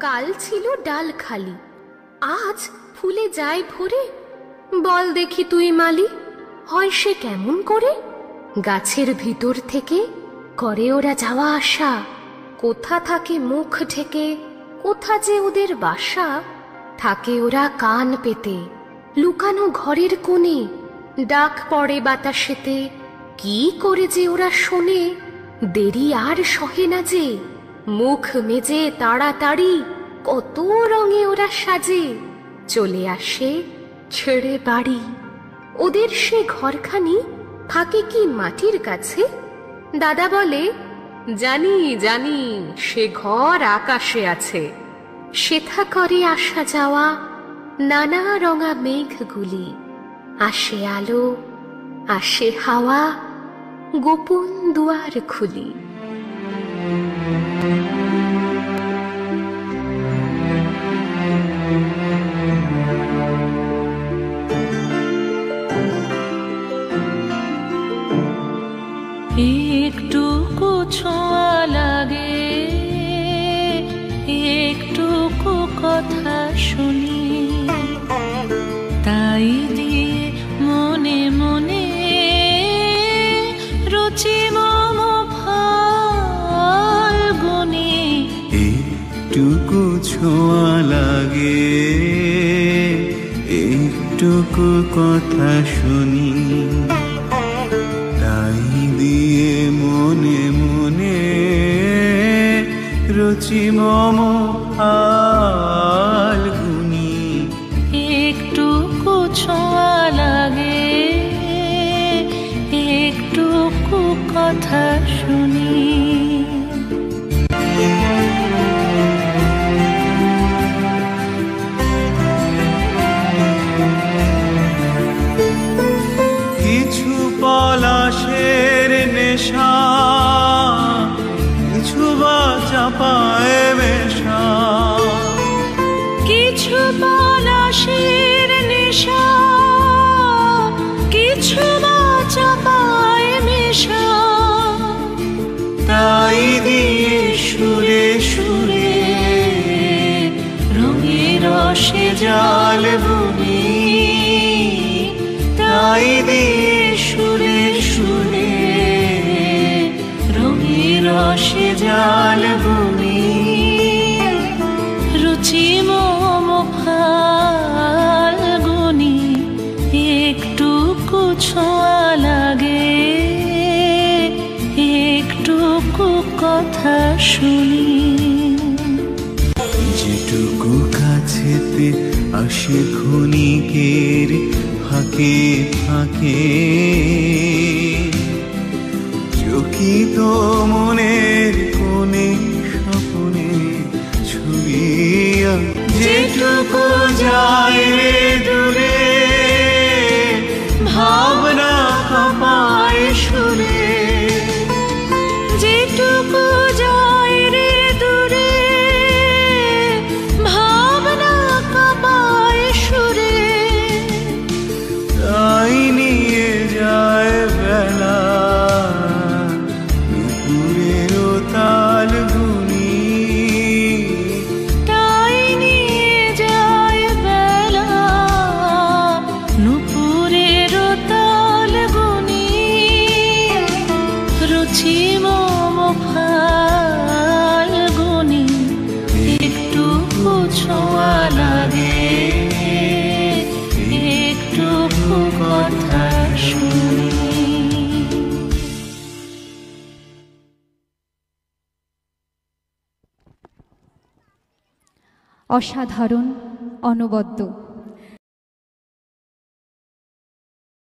কাল ছিল ডাল খালি, আজ ফুলে যায় ভরে। বল দেখি তুই মালি, হয় সে কেমন করে? গাছের ভিতর থেকে করে ওরা যাওয়া আসা, কোথা থাকে মুখ ঢেকে, কোথা যে ওদের বাসা। থাকে ওরা কান পেতে লুকানো ঘরের কোণে, ডাক পড়ে বাতাসেতে, কি করে যে ওরা শোনে। দেরি আর সহে না যে, মুখ মেজে তাড়াতাড়ি কত রঙে ওরা সাজে। চলে আসে ছেড়ে বাড়ি, ওদের সে ঘরখানি থাকে কি মাটির কাছে? দাদা বলে, জানি জানি সে ঘর আকাশে আছে। সেথা করে আসা যাওয়া নানা রঙা মেঘগুলি, আসে আলো আসে হাওয়া, গোপন দুয়ার খুলি। একটুকু ছোঁয়া লাগে, একটুকু কথা শুনি, তাই দিয়ে মনে মনে রুচি মম ফাল্গুনি। একটুকু ছোঁয়া লাগে, একটুকু কথা শুনি, তাই দিয়ে মনে মনে রুচি মম ফাল্গুনি। একটুকু ছোঁয়া লাগে, একটুকু কথা শুনি। কিছু পলাশের নেশা, কিছু বা চাপায় মেশা। কিছু পলাশের নেশা, কিছু বা চাপায় মেশা, তাই দিয়ে সুরে সুরে রঙের রসে জাল বুনি। তাই দিয়ে সুরে সুরে রঙের রসে জাল বুনি। রুচি মম ফাল্গুনি। একটুকু ছোঁয়া লাগে, একটুকু কথা শুনি। যেটুকু কাছেতে আসে ক্ষণিকের ফাঁকে ফাঁকে, চকিত মনের কোণে স্বপ্নে ছুঁইয়া। যেটুকু যায় রে দূরে, ভাবনা কাঁপায় সুরে। যেটুকু যায় রে দূরে, ভাবনা কাঁপায় সুরে। তাই নিয়ে যায় বেলা নুপুরের তাল গুনি। তাই নিয়ে যায় বেলা নুপুরের তাল গুনি। রুচি মম ফাল্গুনি। একটুকু ছোঁয়া লাগে, একটুকু কথা শুনি। অসাধারণ, অনবদ্য।